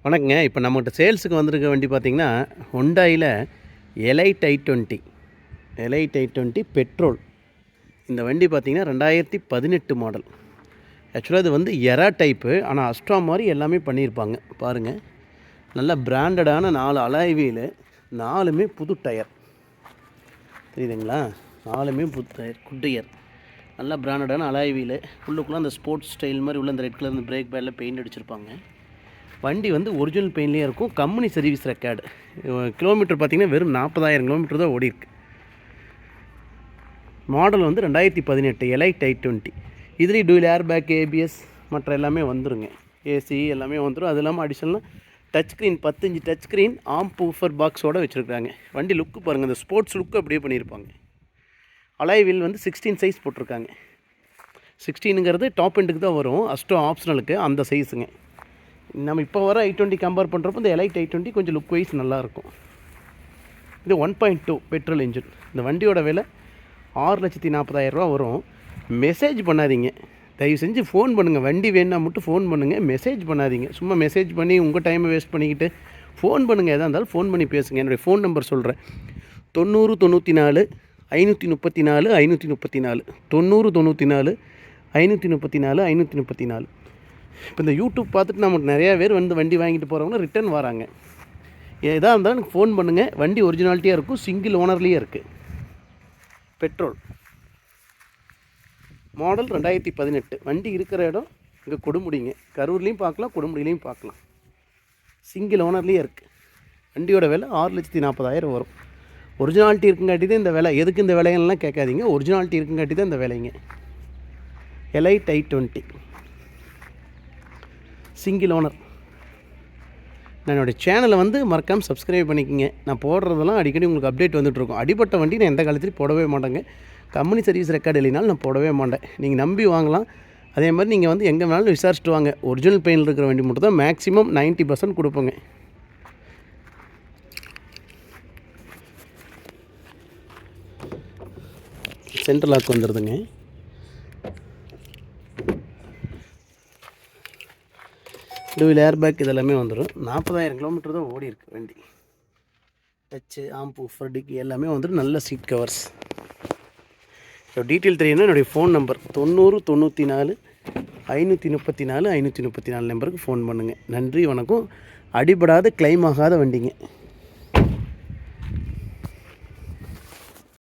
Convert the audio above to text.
வணக்கங்க. இப்போ நம்மகிட்ட சேல்ஸுக்கு வந்திருக்க வண்டி பார்த்திங்கன்னா ஹுண்டாயில் elite i20 elite i20 petrol. இந்த வண்டி பார்த்திங்கன்னா 2018 மாடல். ஆக்சுவலாக இது வந்து எரா டைப்பு, ஆனால் அஸ்ட்ரா மாதிரி எல்லாமே பண்ணியிருப்பாங்க பாருங்கள். நல்ல பிராண்டடான 4 அலாய் வீலு, 4மே புது டயர். தெரியுதுங்களா? 4மே புது டயர், குட் டயர். நல்லா பிராண்டடான அலாய் வீலு. உள்ளுக்குள்ளே அந்த ஸ்போர்ட்ஸ் ஸ்டைல் மாதிரி உள்ள அந்த ரெட் கலர் இந்த பிரேக் பேடில் பெயிண்ட் அடிச்சிருப்பாங்க. வண்டி வந்து ஒரிஜினல் பெயின்லேயே இருக்கும். Company service record. கிலோமீட்டர் பார்த்திங்கன்னா வெறும் 40,000 கிலோமீட்டர் தான் ஓடிருக்கு. மாடல் வந்து 2018 எலைட் i20. இதுலேயும் டூல் ஏர் பேக், ஏபிஎஸ் மற்ற எல்லாமே வந்துருங்க. ஏசி எல்லாமே வந்துடும். அது இல்லாமல் அடிஷனலாக touch screen 10 inch touch screen amp woofer பாக்ஸோடு வச்சுருக்காங்க. வண்டி லுக்கு பாருங்கள், அந்த ஸ்போர்ட்ஸ் லுக்கு அப்படியே பண்ணியிருப்பாங்க. அலாய் வீல் வந்து 16 சைஸ் போட்டிருக்காங்க. 16ங்கிறது டாப் எண்டுக்கு தான் வரும், அஸ்ட்ரோ ஆப்ஷனலுக்கு அந்த சைஸுங்க. நம்ம இப்போ வர i20 கம்பேர் பண்ணுறப்போ இந்த எலைட் i20 கொஞ்சம் லுக் வைஸ் நல்லாயிருக்கும். இது 1.2 பெட்ரோல் இன்ஜின். இந்த வண்டியோட விலை 6,40,000 ரூபா வரும். மெசேஜ் பண்ணாதீங்க, தயவு செஞ்சு ஃபோன் பண்ணுங்கள். வண்டி வேணுன்னா மட்டும் ஃபோன் பண்ணுங்கள், மெசேஜ் பண்ணாதீங்க. சும்மா மெசேஜ் பண்ணி உங்கள் டைமை வேஸ்ட் பண்ணிக்கிட்டு ஃபோன் பண்ணுங்கள். எதாக இருந்தாலும் ஃபோன் பண்ணி பேசுங்க. என்னுடைய ஃபோன் நம்பர் சொல்கிறேன்: 90 94 534 534 90 94 534 534. இப்போ இந்த யூடியூப் பார்த்துட்டு நமக்கு நிறையா பேர் வந்து வண்டி வாங்கிட்டு போகிறவங்க ரிட்டர்ன் வராங்க. எதாக இருந்தாலும் எனக்கு ஃபோன் பண்ணுங்கள். வண்டி ஒரிஜினாலிட்டியாக இருக்கும், சிங்கிள் ஓனர்லேயே இருக்குது. Petrol model 2018. வண்டி இருக்கிற இடம் இங்கே கொடுமுடிங்க. கரூர்லேயும் பார்க்கலாம், கொடுமுடியிலையும் பார்க்கலாம். சிங்கிள் ஓனர்லேயே இருக்குது. வண்டியோட விலை 6,40,000 வரும். ஒரிஜினாலிட்டி இருக்குங்காட்டி தான் இந்த விலை. எதுக்கு இந்த விலைகள்லாம் கேட்காதீங்க, ஒரிஜினாலிட்டி இருக்குங்காட்டி தான் இந்த விலைங்க. Elite i20 single owner. நான் என்னுடைய சேனலை வந்து மறக்காமல் சப்ஸ்கிரைப் பண்ணிக்கோங்க. நான் போடுறதெல்லாம் அடிக்கடி உங்களுக்கு அப்டேட் வந்துட்டுருக்கும். அடிப்பட்ட வண்டி நான் எந்த காலத்துலையும் போடவே மாட்டேங்க. கம்பெனி சர்வீஸ் ரெக்கார்டு இல்லைனாலும் நான் போடவே மாட்டேன். நீங்கள் நம்பி வாங்கலாம். அதே மாதிரி நீங்கள் வந்து எங்கே வேணாலும் விசாரிச்சுட்டு வாங்க. ஒரிஜினல் பெயினில் இருக்கிற வண்டி மட்டும் தான் மேக்ஸிமம் 90% கொடுப்போங்க. சென்ட்ரல் லாக் வந்துடுதுங்க. டூவில் ஏர் பேக் இதெல்லாமே வந்துடும். 40,000 கிலோமீட்டர் தான் ஓடி இருக்குது வண்டி. டச்சு, ஆம்பு, ஃபர்டிக்கு எல்லாமே வந்துடும். நல்ல சீட் கவர்ஸ். ஸோ டீட்டெயில் தெரியணும்னா என்னுடைய ஃபோன் நம்பர் 90 94 534 534 நம்பருக்கு ஃபோன் பண்ணுங்கள். நன்றி, வணக்கம். அடிபடாத கிளைம் ஆகாத வண்டிங்க.